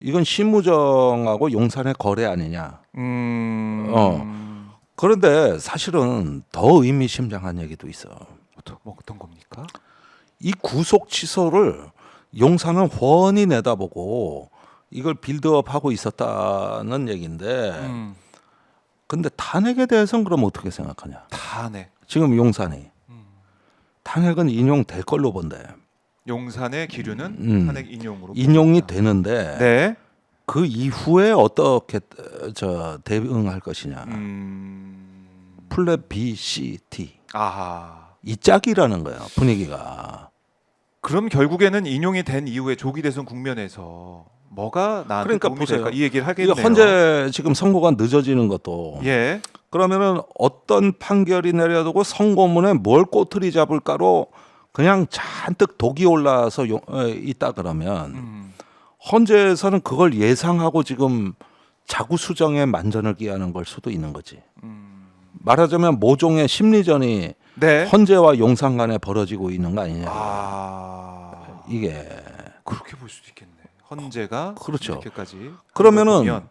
이건 심우정하고 용산의 거래 아니냐. 그런데 사실은 더 의미심장한 얘기도 있어. 뭐 어떤 겁니까? 이 구속 취소를 용산은 훤히 내다보고 이걸 빌드업하고 있었다는 얘기인데, 근데 탄핵에 대해서는 그럼 어떻게 생각하냐? 탄핵. 지금 용산이 탄핵은 인용될 걸로 본대. 용산의 기류는 탄핵 인용으로 인용이 봅니다. 되는데 네. 그 이후에 어떻게 대응할 것이냐. 플랫 B, C, D 아하. 이 짝이라는 거야 분위기가. 그럼 결국에는 인용이 된 이후에 조기 대선 국면에서 뭐가 나한테 그러니까 도움이 보세요. 될까? 이 얘기를 이 하겠네요. 헌재 지금 선고가 늦어지는 것도 예. 그러면은 어떤 판결이 내려두고 선고문에 뭘 꼬투리 잡을까로 그냥 잔뜩 독이 올라서 있다 그러면 헌재에서는 그걸 예상하고 지금 자구 수정에 만전을 기하는 걸 수도 있는 거지. 말하자면 모종의 심리전이 네. 헌재와 용산 간에 벌어지고 있는 거 아니냐. 아. 이게 그렇게 볼 수도 있겠네. 헌재가 그렇죠. 이렇게까지 그러면은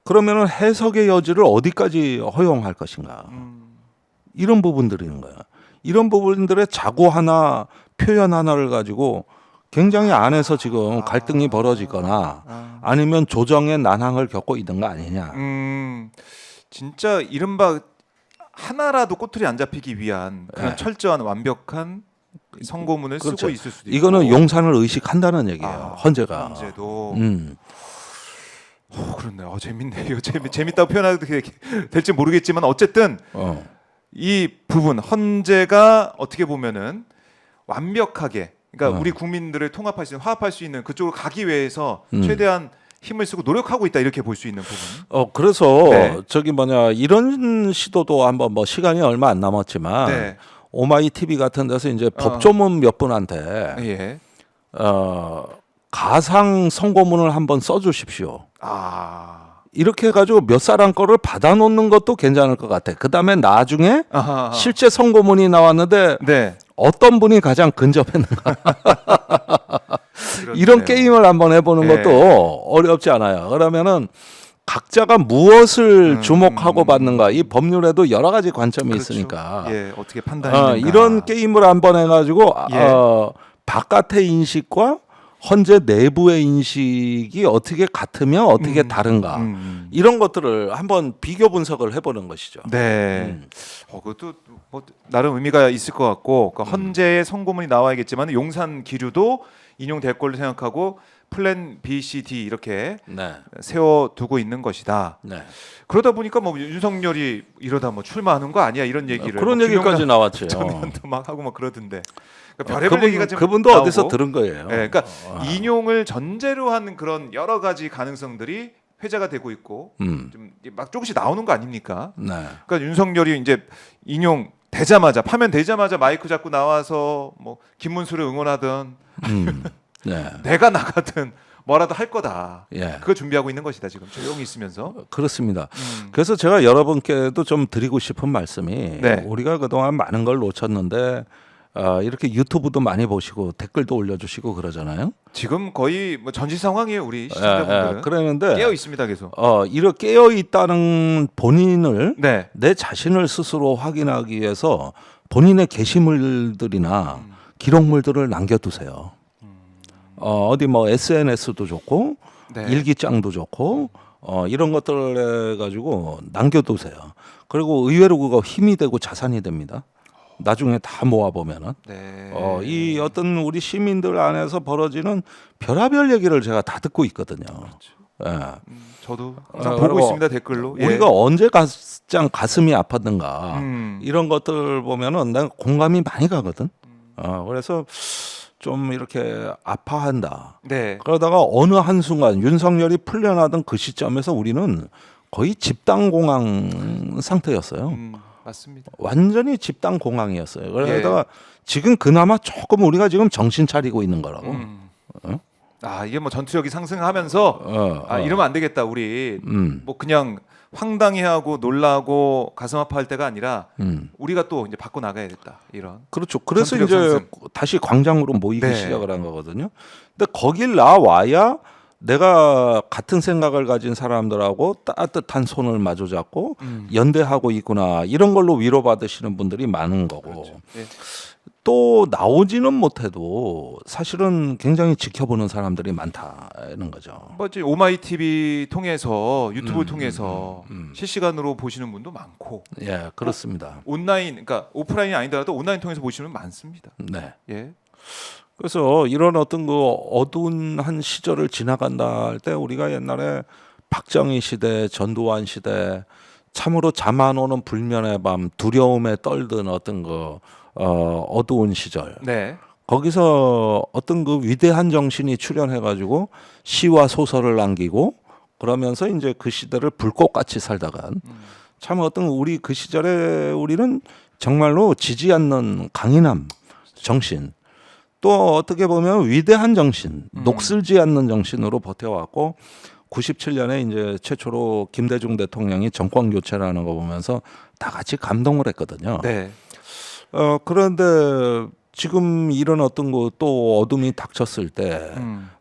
그러면은 해석의 여지를 어디까지 허용할 것인가. 이런 부분들인 거야. 이런 부분들의 자고 하나 표현 하나를 가지고 굉장히 안에서 지금 갈등이 벌어지거나 아니면 조정의 난항을 겪고 있는 거 아니냐. 진짜 이른바 하나라도 꼬투리 안 잡히기 위한 그런 네. 철저한 완벽한 선고문을 그렇죠. 쓰고 있을 수도 있고. 이거는 용산을 의식한다는 얘기예요. 헌재가. 헌재도. 그렇네요. 재밌네요. 재밌다고 표현해도 될지 모르겠지만 어쨌든 이 부분 헌재가 어떻게 보면은 완벽하게 그러니까 우리 국민들을 통합할 수 있는 화합할 수 있는 그쪽으로 가기 위해서 최대한 힘을 쓰고 노력하고 있다 이렇게 볼 수 있는 부분. 그래서 네. 이런 시도도 한번 뭐 시간이 얼마 안 남았지만 네. 오마이 TV 같은 데서 이제 법조문 몇 분한테 예. 가상 선고문을 한번 써주십시오. 아. 이렇게 해가지고 몇 사람 거를 받아놓는 것도 괜찮을 것 같아. 그 다음에 나중에 아하. 실제 선고문이 나왔는데 네. 어떤 분이 가장 근접했는가. 그렇네요. 이런 게임을 한번 해보는 네. 것도 어렵지 않아요. 그러면은 각자가 무엇을 주목하고 받는가. 이 법률에도 여러 가지 관점이 그렇죠. 있으니까. 예, 어떻게 판단하는가. 이런 게임을 한번 해가지고 예. 바깥의 인식과 헌재 내부의 인식이 어떻게 같으며 어떻게 다른가. 이런 것들을 한번 비교 분석을 해보는 것이죠. 네. 그것도 뭐 나름 의미가 있을 것 같고 그러니까 헌재의 선고문이 나와야겠지만 용산 기류도 인용될 걸로 생각하고 플랜 B, C, D 이렇게 네. 세워두고 있는 것이다. 네. 그러다 보니까 뭐 윤석열이 이러다 뭐 출마하는 거 아니야 이런 얘기를 그런 뭐 얘기까지 나왔죠. 전면도 막 하고 막 그러던데 그러니까 별의별 얘기가 좀 그분도 나오고. 어디서 들은 거예요. 네, 그러니까 인용을 전제로 하는 그런 여러 가지 가능성들이 회자가 되고 있고 좀 막 조금씩 나오는 거 아닙니까? 네. 그러니까 윤석열이 이제 인용 되자마자 파면되자마자 마이크 잡고 나와서 뭐 김문수를 응원하든 네. 내가 나가든 뭐라도 할 거다. 예. 그거 준비하고 있는 것이다 지금 조용히 있으면서. 그렇습니다. 그래서 제가 여러분께도 좀 드리고 싶은 말씀이 네. 우리가 그동안 많은 걸 놓쳤는데 이렇게 유튜브도 많이 보시고 댓글도 올려주시고 그러잖아요. 지금 거의 뭐 전시 상황이에요 우리 시청자분들은. 그러는데 깨어 있습니다 계속. 이렇게 깨어 있다는 본인을 네. 내 자신을 스스로 확인하기 위해서 본인의 게시물들이나 기록물들을 남겨두세요. 어디 뭐 SNS도 좋고 네. 일기장도 좋고 이런 것들을 해가지고 남겨두세요. 그리고 의외로 그거 힘이 되고 자산이 됩니다. 나중에 다 모아보면은 네. 이 어떤 우리 시민들 안에서 벌어지는 별의별 얘기를 제가 다 듣고 있거든요. 예. 저도 항상 보고 그리고 있습니다 댓글로. 예. 우리가 언제 가장 가슴이 아팠는가 이런 것들 보면은 내가 공감이 많이 가거든. 그래서 좀 이렇게 아파한다. 네. 그러다가 어느 한순간 윤석열이 풀려나던 그 시점에서 우리는 거의 집단 공황 상태였어요. 맞습니다. 완전히 집단 공황이었어요. 그러다가 지금 그나마 조금 우리가 지금 정신 차리고 있는 거라고. 이게 뭐 전투력이 상승하면서 이러면 안 되겠다 우리 뭐 그냥 황당해하고 놀라고 가슴 아파할 때가 아니라 우리가 또 이제 바꿔 나가야겠다 이런. 그렇죠. 그래서 전투력 이제 상승. 다시 광장으로 모이기 네. 시작을 한 거거든요. 근데 거길 나와야 내가 같은 생각을 가진 사람들하고 따뜻한 손을 마주 잡고 연대하고 있구나 이런 걸로 위로받으시는 분들이 많은 거고 그렇죠. 예. 또 나오지는 못해도 사실은 굉장히 지켜보는 사람들이 많다는 거죠. 뭐 이제 오마이 TV 통해서 유튜브 통해서 실시간으로 보시는 분도 많고 예, 그렇습니다. 온라인 그러니까 오프라인이 아니더라도 온라인 통해서 보시는 분 많습니다. 네. 예. 그래서 이런 어떤 그 어두운 한 시절을 지나간다 할 때 우리가 옛날에 박정희 시대, 전두환 시대 참으로 잠 안 오는 불면의 밤 두려움에 떨던 어떤 그 어두운 시절 네. 거기서 어떤 그 위대한 정신이 출현해가지고 시와 소설을 남기고 그러면서 이제 그 시대를 불꽃같이 살다간 참 어떤 우리 그 시절에 우리는 정말로 지지 않는 강인함 정신 또 어떻게 보면 위대한 정신 녹슬지 않는 정신으로 버텨왔고 97년에 이제 최초로 김대중 대통령이 정권 교체라는 거 보면서 다 같이 감동을 했거든요. 네. 그런데 지금 이런 어떤 거 또 어둠이 닥쳤을 때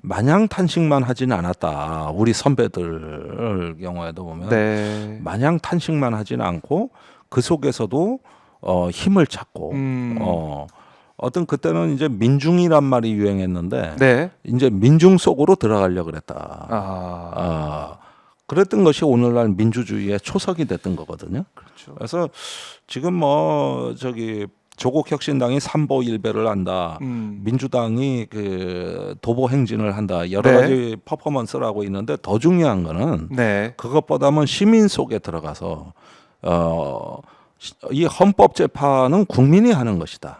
마냥 탄식만 하진 않았다. 우리 선배들 경우에도 보면 네. 마냥 탄식만 하진 않고 그 속에서도 힘을 찾고 어떤 그때는 이제 민중이란 말이 유행했는데 네. 이제 민중 속으로 들어가려 그랬다. 그랬던 것이 오늘날 민주주의의 초석이 됐던 거거든요. 그렇죠. 그래서 지금 뭐 저기 조국혁신당이 삼보일배를 한다. 민주당이 그 도보 행진을 한다. 여러 네. 가지 퍼포먼스를 하고 있는데 더 중요한 거는 네. 그것보다는 시민 속에 들어가서 이 헌법 재판은 국민이 하는 것이다.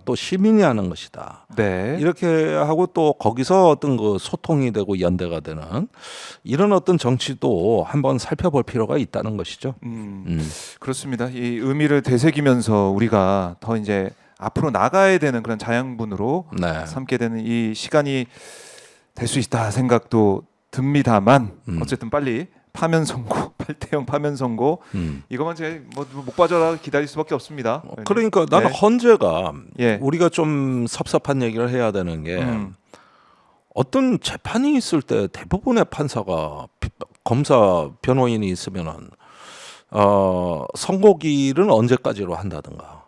또 시민이 하는 것이다. 네. 이렇게 하고 또 거기서 어떤 그 소통이 되고 연대가 되는 이런 어떤 정치도 한번 살펴볼 필요가 있다는 것이죠. 그렇습니다. 이 의미를 되새기면서 우리가 더 이제 앞으로 나가야 되는 그런 자양분으로 네. 삼게 되는 이 시간이 될 수 있다 생각도 듭니다만 어쨌든 빨리 파면 선고, 8대0 파면 선고 이것만 제가 뭐못 빠져라 기다릴 수밖에 없습니다. 그러니까 나는 네. 헌재가 예. 우리가 좀 섭섭한 얘기를 해야 되는 게 어떤 재판이 있을 때 대부분의 판사가 검사 변호인이 있으면은 선고기일은 언제까지로 한다든가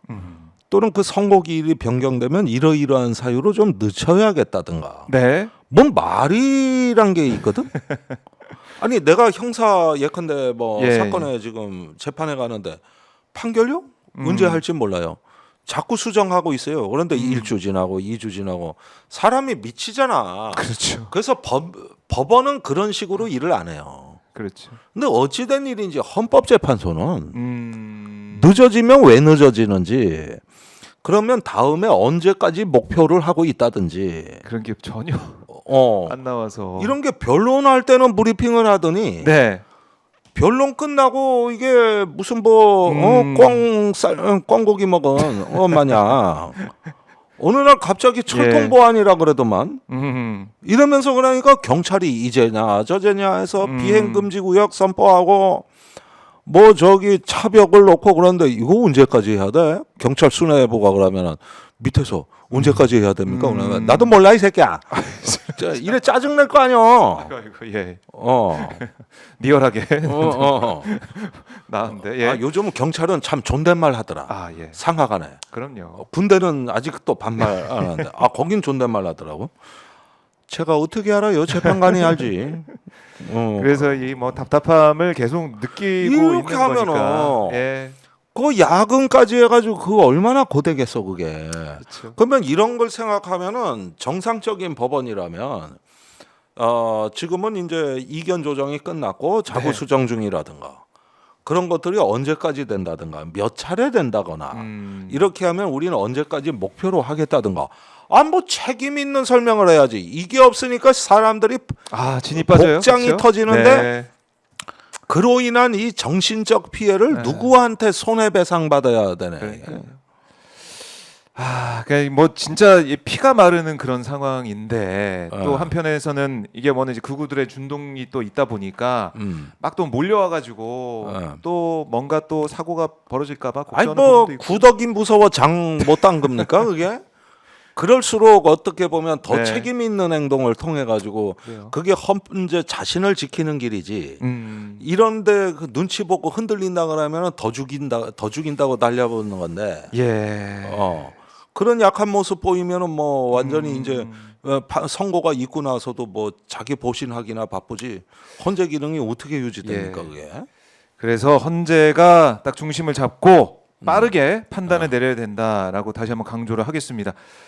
또는 그 선고기일이 변경되면 이러이러한 사유로 좀 늦춰야겠다든가 네. 뭔 말이란 게 있거든. 아니 내가 형사 예컨대 뭐 예, 사건에 지금 재판에 가는데 판결요? 언제 할지 몰라요. 자꾸 수정하고 있어요. 그런데 1주 지나고 2주 지나고 사람이 미치잖아. 그렇죠. 그래서 법원은 그런 식으로 일을 안 해요. 그렇죠. 근데 어찌된 일인지 헌법재판소는 늦어지면 왜 늦어지는지 그러면 다음에 언제까지 목표를 하고 있다든지 그런 게 전혀 안 나와서 이런 게 변론할 때는 브리핑을 하더니 네. 변론 끝나고 이게 무슨 뭐 꽝고기 먹은 마냥 어느 날 갑자기 철통 보안이라 그러더만 이러면서 그러니까 경찰이 이제냐 저제냐 해서 비행 금지 구역 선포하고 뭐 저기 차벽을 놓고 그러는데 이거 언제까지 해야 돼? 경찰 수뇌부가 그러면은 밑에서 언제까지 해야 됩니까? 그러면 나도 몰라 이 새끼야. 이래 짜증 낼 거 아니야. 아이고, 예. 리얼하게. 나은데. 예. 요즘은 경찰은 참 존댓말 하더라. 아, 예. 상하가네. 그럼요. 군대는 아직도 반말 안 하는데 거긴 존댓말 하더라고. 제가 어떻게 알아요? 재판관이 알지. 그래서 이 뭐 답답함을 계속 느끼고 이렇게 있는 하면은 거니까. 예. 그 야근까지 해가지고 그거 얼마나 고되겠어 그게. 그렇죠. 그러면 이런 걸 생각하면은 정상적인 법원이라면 지금은 이제 이견 조정이 끝났고 자구 수정 중이라든가 그런 것들이 언제까지 된다든가 몇 차례 된다거나 이렇게 하면 우리는 언제까지 목표로 하겠다든가 뭐 책임 있는 설명을 해야지. 이게 없으니까 사람들이 진이 빠져요. 복장이 그렇죠? 터지는데 네. 그로 인한 이 정신적 피해를 누구한테 손해배상 받아야 되네. 그러니까 뭐 진짜 피가 마르는 그런 상황인데 또 한편에서는 이게 뭐는 이제 극우들의 준동이 또 있다 보니까 막 또 몰려와가지고 또 뭔가 또 사고가 벌어질까봐 걱정하는 뭐 부분도 있고. 구덕이 무서워 장 못 담급니까 그게? 그럴수록 어떻게 보면 더 네. 책임 있는 행동을 통해 가지고 그래요. 그게 헌재 자신을 지키는 길이지. 이런데 그 눈치 보고 흔들린다 그러면 더 죽인다고 달려보는 건데. 예. 그런 약한 모습 보이면은 뭐 완전히 이제 선고가 있고 나서도 뭐 자기 보신하기나 바쁘지 헌재 기능이 어떻게 유지됩니까 예. 그게? 그래서 헌재가 딱 중심을 잡고 빠르게 판단을 내려야 된다라고 다시 한번 강조를 하겠습니다.